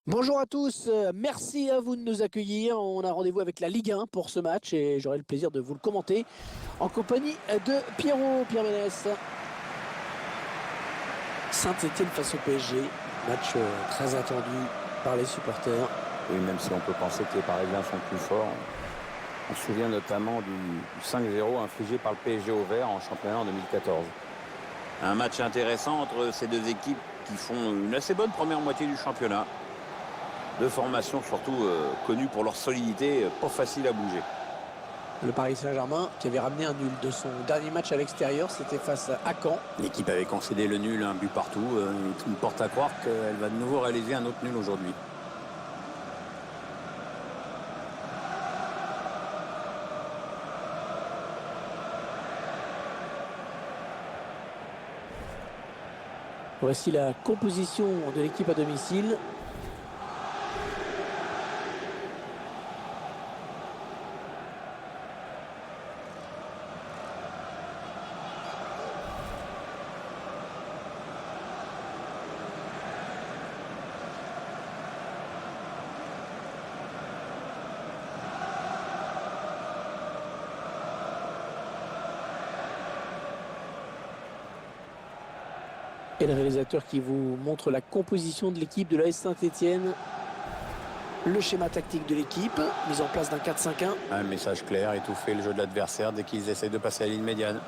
Bonjour à tous, merci à vous de nous accueillir. On a rendez-vous avec la Ligue 1 pour ce match et j'aurai le plaisir de vous le commenter en compagnie de Pierre Ménès. Saint-Étienne face au PSG, match très attendu par les supporters. Oui, même si on peut penser que les Parisiens sont plus forts. On se souvient notamment du 5-0 infligé par le PSG au Vert en championnat en 2014. Un match intéressant entre ces deux équipes qui font une assez bonne première moitié du championnat. Deux formations surtout connues pour leur solidité, pas facile à bouger. Le Paris Saint-Germain qui avait ramené un nul de son dernier match à l'extérieur, c'était face à Caen. L'équipe avait concédé le nul, un but partout. Il me porte à croire qu'elle va de nouveau réaliser un autre nul aujourd'hui. Voici la composition de l'équipe à domicile. Et le réalisateur qui vous montre la composition de l'équipe de l'AS Saint-Étienne. Le schéma tactique de l'équipe, mise en place d'un 4-5-1. Un message clair, étouffer le jeu de l'adversaire dès qu'ils essaient de passer à la ligne médiane.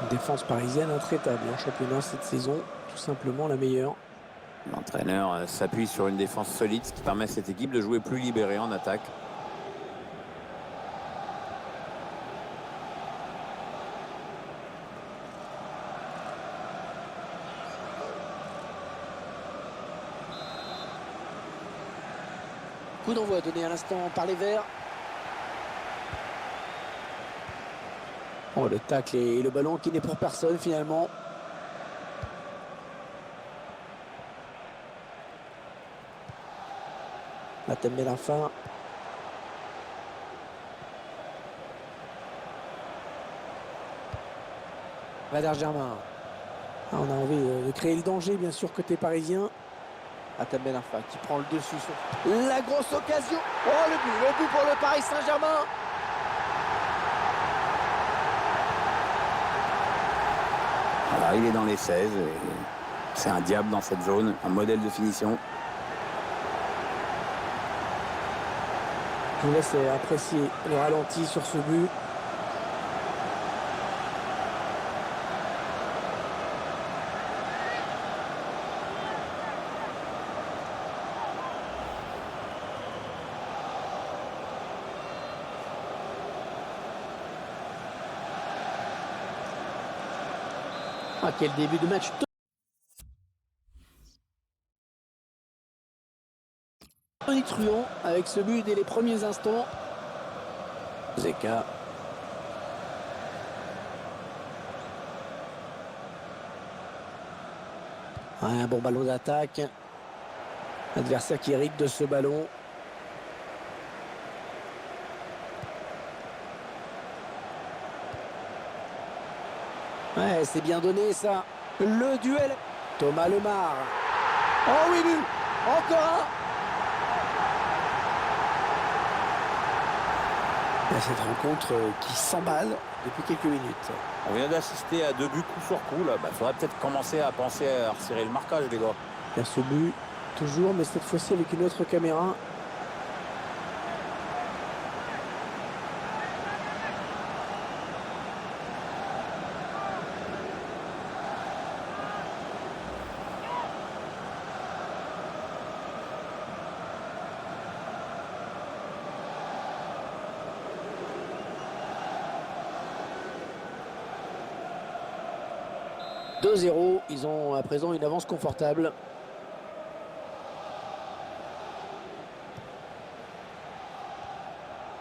Une défense parisienne intraitable en championnat cette saison, tout simplement la meilleure. L'entraîneur s'appuie sur une défense solide, ce qui permet à cette équipe de jouer plus libérée en attaque. Coup d'envoi donné à l'instant par les Verts. Oh, le tacle et le ballon qui n'est pour personne finalement. Matem Benarfa. Valère Germain. Ah, on a envie de créer le danger bien sûr côté parisien. Matem Benarfa qui prend le dessus sur la grosse occasion. Oh, le but pour le Paris Saint-Germain. Voilà, il est dans les 16. C'est un diable dans cette zone, un modèle de finition. Je vous laisse apprécier le ralenti sur ce but. Ah, quel début de match tonitruant avec ce but dès les premiers instants. Zeka. Un bon ballon d'attaque. Adversaire qui hérite de ce ballon. Ouais, c'est bien donné ça. Le duel. Thomas Lemar. Oh oui, but. Encore un. Et cette rencontre qui s'emballe depuis quelques minutes. On vient d'assister à 2 buts coup sur coup. Il faudrait peut-être commencer à penser à resserrer le marquage, les gars. Il y a ce but, toujours, mais cette fois-ci avec une autre caméra. « 2-0, ils ont à présent une avance confortable.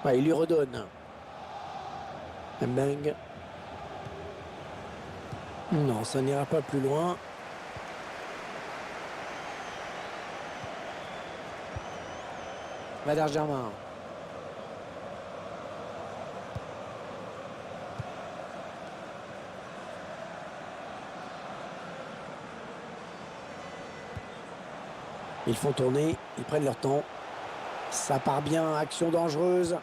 Ouais, il lui redonne. Mbeng. Non, ça n'ira pas plus loin. Valère Germain. Ils font tourner, ils prennent leur temps. Ça part bien, action dangereuse.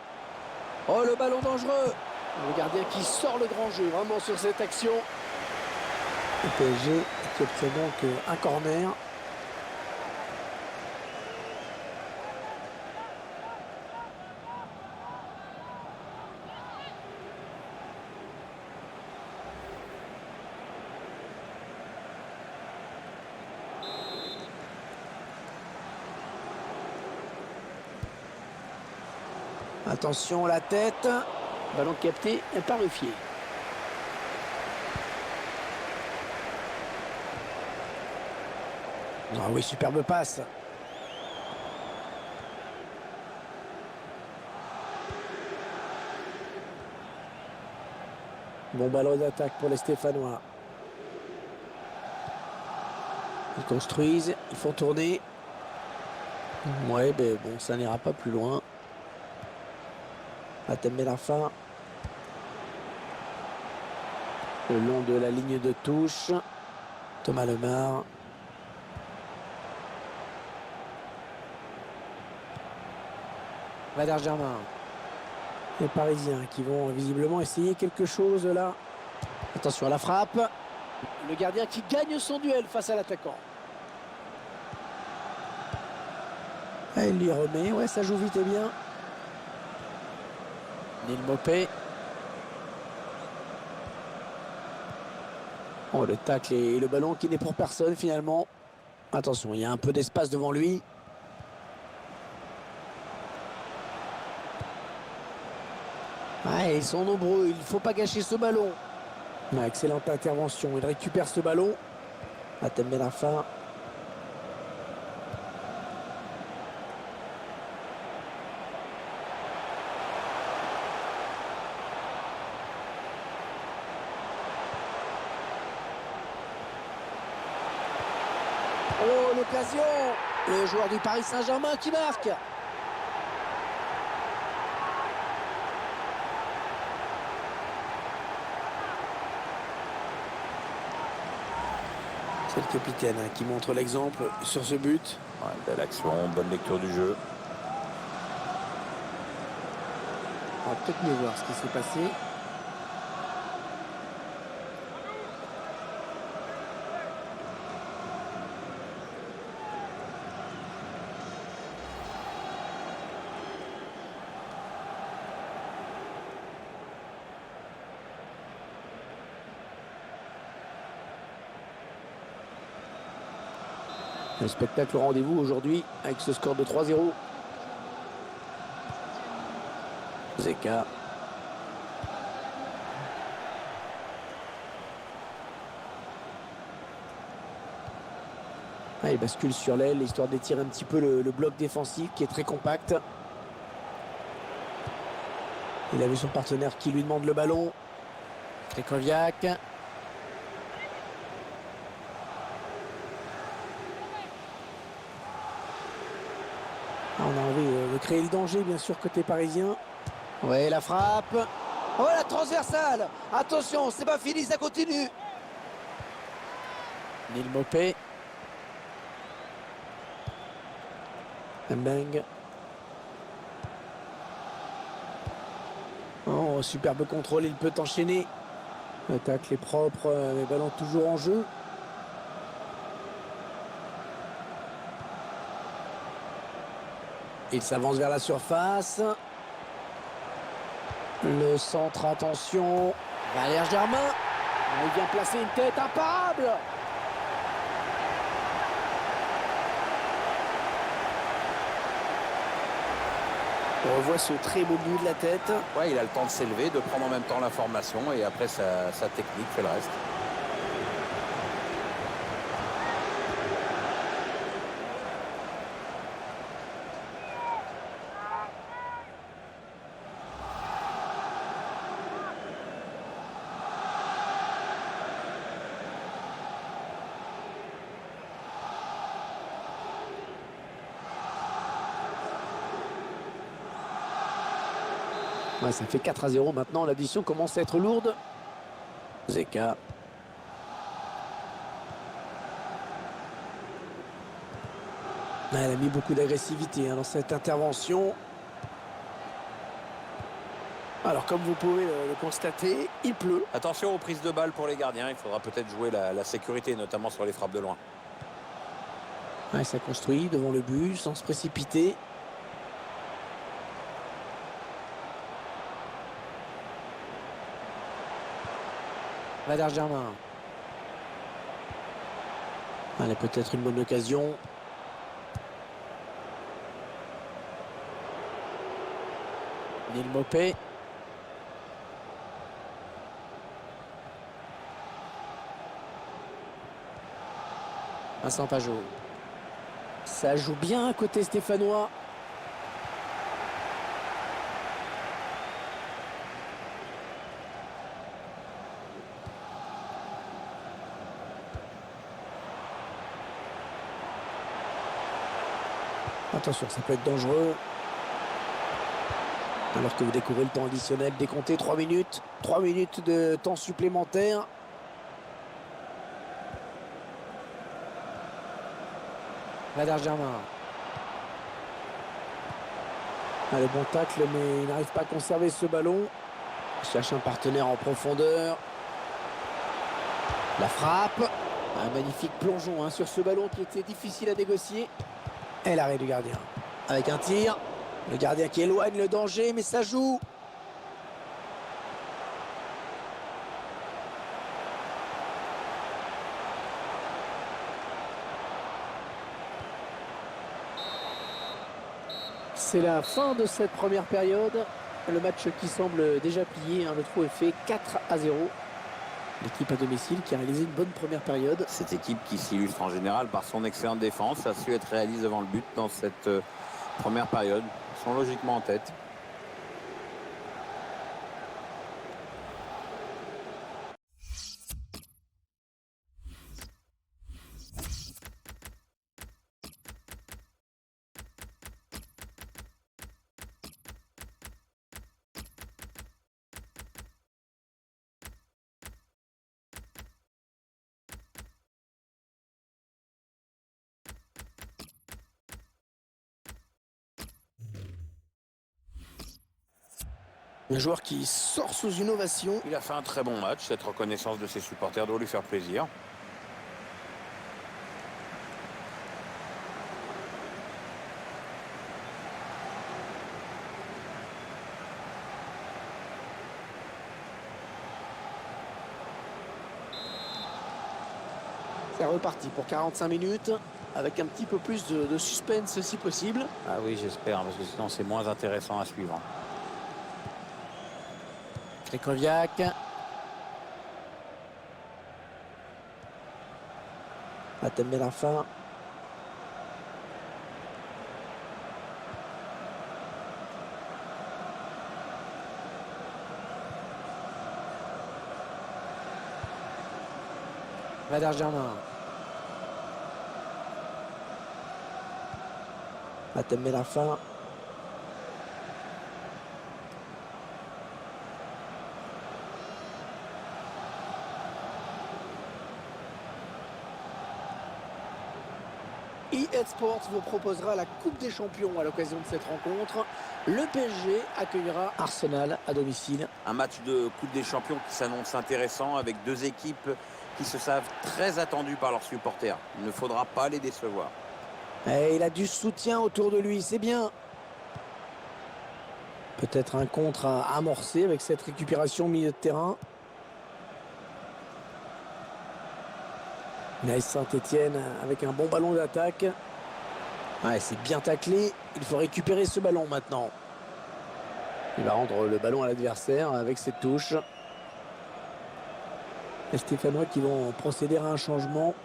Oh, le ballon dangereux. Le gardien qui sort le grand jeu, vraiment sur cette action. Le PSG qui obtient donc un corner. Attention, la tête. Ballon capté par Ruffier. Ah oui, superbe passe. Bon ballon d'attaque pour les Stéphanois. Ils construisent, ils font tourner. Ouais, mais bon, ça n'ira pas plus loin. Hatem Ben Arfa. Le long de la ligne de touche. Thomas Lemar. Valère Germain. Les Parisiens qui vont visiblement essayer quelque chose là. Attention à la frappe. Le gardien qui gagne son duel face à l'attaquant. Ah, il lui remet. Ouais, ça joue vite et bien. Neil Mopé. Oh, le tacle et le ballon qui n'est pour personne finalement. Attention, il y a un peu d'espace devant lui. Ah, ils sont nombreux, il ne faut pas gâcher ce ballon. Ah, excellente intervention, il récupère ce ballon. Hatem Ben Arfa. Oh, l'occasion! Le joueur du Paris Saint-Germain qui marque. C'est le capitaine qui montre l'exemple sur ce but. Ouais, belle action, bonne lecture du jeu. On va peut-être mieux voir ce qui s'est passé. Le spectacle au rendez-vous aujourd'hui avec ce score de 3-0. Zeka. Ah, il bascule sur l'aile, histoire d'étirer un petit peu le bloc défensif qui est très compact. Il a vu son partenaire qui lui demande le ballon. Krychowiak. On a envie de créer le danger, bien sûr, côté parisien. Ouais, la frappe. Oh, la transversale. Attention, c'est pas fini, ça continue. Neil Mopé. Mbeng. Oh, superbe contrôle, il peut enchaîner. Le tacle est propre, les ballons toujours en jeu. Il s'avance vers la surface. Le centre, attention. Valère Germain. Il vient placer une tête imparable. On revoit ce très beau but de la tête. Ouais, il a le temps de s'élever, de prendre en même temps la formation et après sa technique fait le reste. Ouais, ça fait 4-0 maintenant. L'addition commence à être lourde. Zeka. Elle a mis beaucoup d'agressivité dans cette intervention. Alors, comme vous pouvez le constater, il pleut. Attention aux prises de balles pour les gardiens. Il faudra peut-être jouer la sécurité, notamment sur les frappes de loin. Ouais, ça construit devant le but sans se précipiter. Valère Germain. Allez, peut-être une bonne occasion. Neil Mopé. Vincent Pajot. Ça joue bien côté stéphanois. Attention, ça peut être dangereux. Alors que vous découvrez le temps additionnel décompté, 3 minutes. 3 minutes de temps supplémentaire. Valère Germain. Le bon tacle, mais il n'arrive pas à conserver ce ballon. Il cherche un partenaire en profondeur. La frappe. Un magnifique plongeon sur ce ballon qui était difficile à négocier. Et l'arrêt du gardien. Avec un tir. Le gardien qui éloigne le danger, mais ça joue. C'est la fin de cette première période. Le match qui semble déjà plié. Le trou est fait 4-0. L'équipe à domicile qui a réalisé une bonne première période. Cette équipe qui s'illustre en général par son excellente défense a su être réaliste devant le but dans cette première période. Ils sont logiquement en tête. Un joueur qui sort sous une ovation. Il a fait un très bon match. Cette reconnaissance de ses supporters doit lui faire plaisir. C'est reparti pour 45 minutes. Avec un petit peu plus de suspense si possible. Ah oui, j'espère, parce que sinon c'est moins intéressant à suivre. Krychowiak. Atem la fin. Valère Germain. Atem la fin. eSports vous proposera la Coupe des Champions à l'occasion de cette rencontre. Le PSG accueillera Arsenal à domicile. Un match de Coupe des Champions qui s'annonce intéressant avec deux équipes qui se savent très attendues par leurs supporters. Il ne faudra pas les décevoir. Et il a du soutien autour de lui, c'est bien. Peut-être un contre à amorcer avec cette récupération au milieu de terrain. Nice Saint-Etienne avec un bon ballon d'attaque. Ouais, c'est bien taclé. Il faut récupérer ce ballon maintenant. Il va rendre le ballon à l'adversaire avec cette touche. Les Stéphanois qui vont procéder à un changement.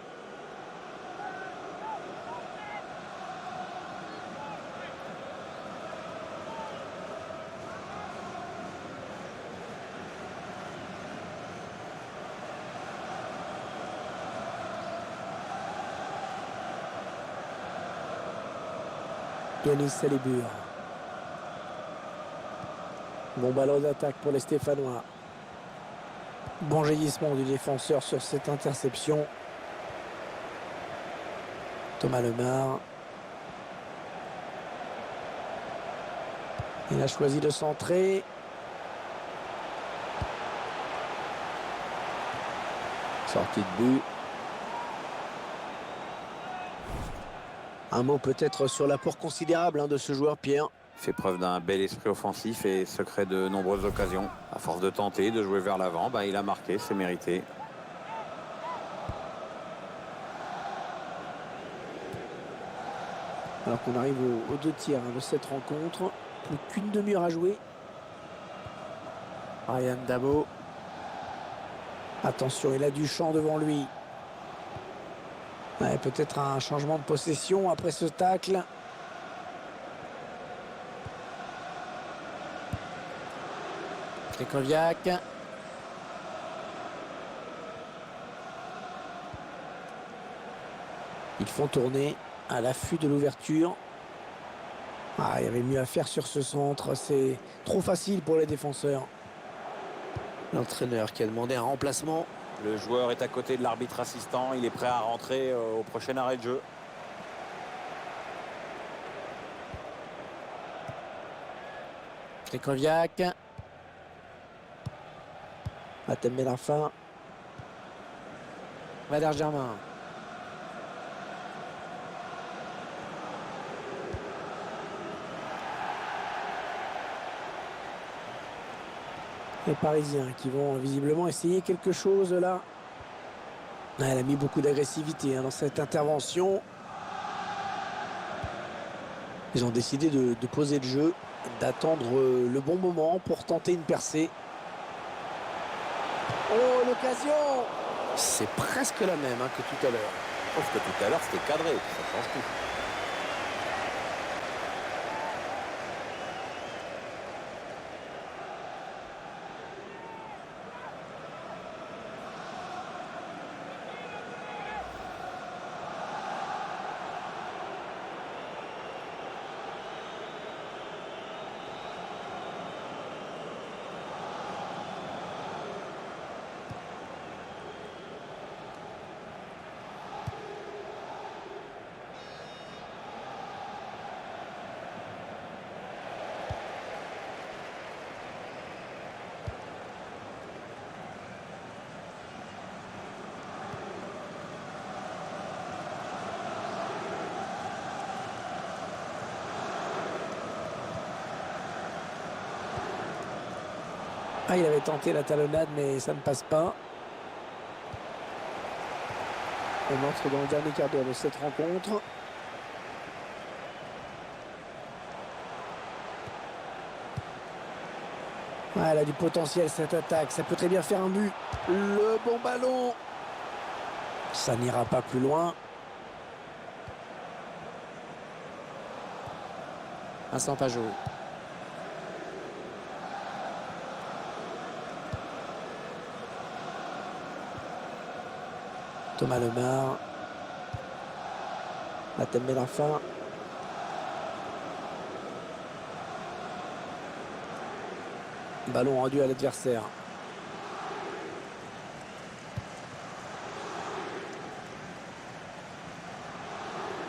Yanis Salébur. Bon ballon d'attaque pour les Stéphanois. Bon jaillissement du défenseur sur cette interception. Thomas Lemar. Il a choisi de centrer. Sortie de but. Un mot peut-être sur l'apport considérable de ce joueur, Pierre. Il fait preuve d'un bel esprit offensif et se crée de nombreuses occasions. À force de tenter, de jouer vers l'avant, il a marqué, c'est mérité. Alors qu'on arrive aux 2 tiers de cette rencontre. Plus qu'une demi-heure à jouer. Ryan Dabo. Attention, il a du champ devant lui. Ouais, peut-être un changement de possession après ce tacle. Krychowiak. Ils font tourner à l'affût de l'ouverture. Il y avait mieux à faire sur ce centre. C'est trop facile pour les défenseurs. L'entraîneur qui a demandé un remplacement. Le joueur est à côté de l'arbitre assistant. Il est prêt à rentrer au prochain arrêt de jeu. Krychowiak. Matem Benarfa. Valère Germain. Les Parisiens qui vont visiblement essayer quelque chose là. Elle a mis beaucoup d'agressivité dans cette intervention. Ils ont décidé de poser le jeu, d'attendre le bon moment pour tenter une percée. Oh, l'occasion! C'est presque la même que tout à l'heure. Sauf que tout à l'heure, c'était cadré. Ça change tout. Il avait tenté la talonnade, mais ça ne passe pas. On entre dans le dernier quart d'heure de cette rencontre. Elle a du potentiel cette attaque. Ça peut très bien faire un but. Le bon ballon. Ça n'ira pas plus loin. Vincent Pajot. Thomas Lemar. Matem Benarfa. Ballon rendu à l'adversaire.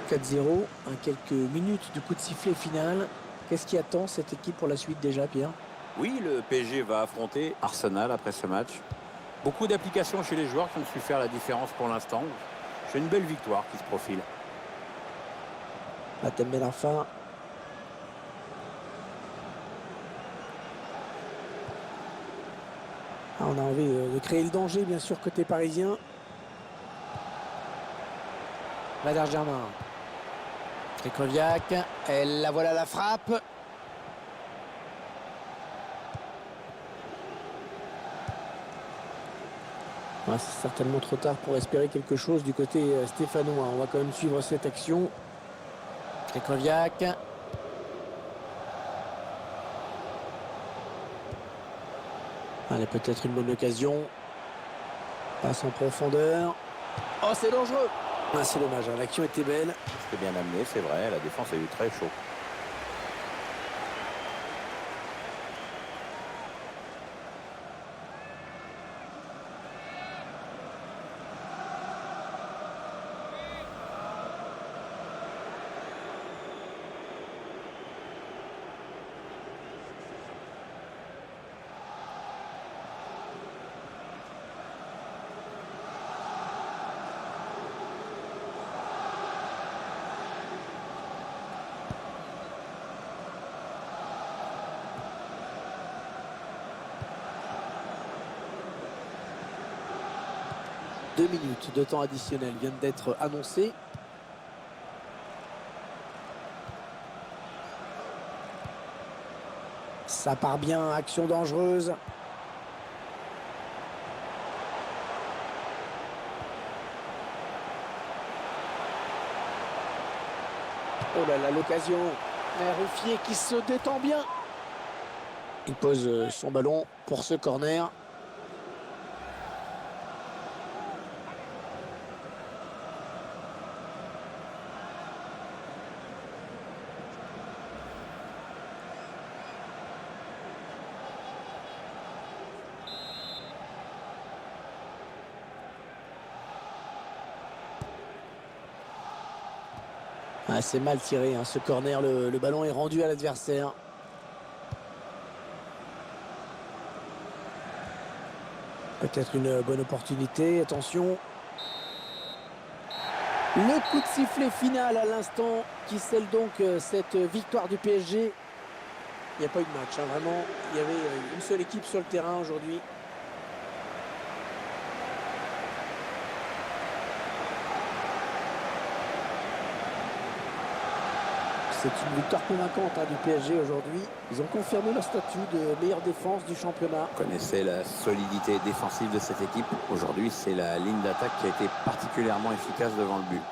« 4-0, quelques minutes du coup de sifflet final. Qu'est-ce qui attend cette équipe pour la suite déjà, Pierre? Oui, le PSG va affronter Arsenal après ce match. Beaucoup d'applications chez les joueurs qui ont su faire la différence pour l'instant. C'est une belle victoire qui se profile. Matem Benarfa. On a envie de créer le danger, bien sûr, côté parisien. Valère Germain. Krychowiak. Et la voilà la frappe. C'est certainement trop tard pour espérer quelque chose du côté stéphanois. On va quand même suivre cette action. Krychowiak. Allez, peut-être une bonne occasion. Passe en profondeur. Oh, c'est dangereux. C'est dommage, l'action était belle. C'était bien amené, c'est vrai. La défense a eu très chaud. 2 minutes de temps additionnel viennent d'être annoncés. Ça part bien, action dangereuse. Oh là là, l'occasion. Ruffier qui se détend bien. Il pose son ballon pour ce corner. Ah, c'est mal tiré, hein, ce corner. Le ballon est rendu à l'adversaire. Peut-être une bonne opportunité. Attention. Le coup de sifflet final à l'instant qui scelle donc cette victoire du PSG. Il n'y a pas eu de match, hein, vraiment. Il y avait une seule équipe sur le terrain aujourd'hui. C'est une victoire convaincante, hein, du PSG aujourd'hui. Ils ont confirmé leur statut de meilleure défense du championnat. Vous connaissez la solidité défensive de cette équipe. Aujourd'hui, c'est la ligne d'attaque qui a été particulièrement efficace devant le but.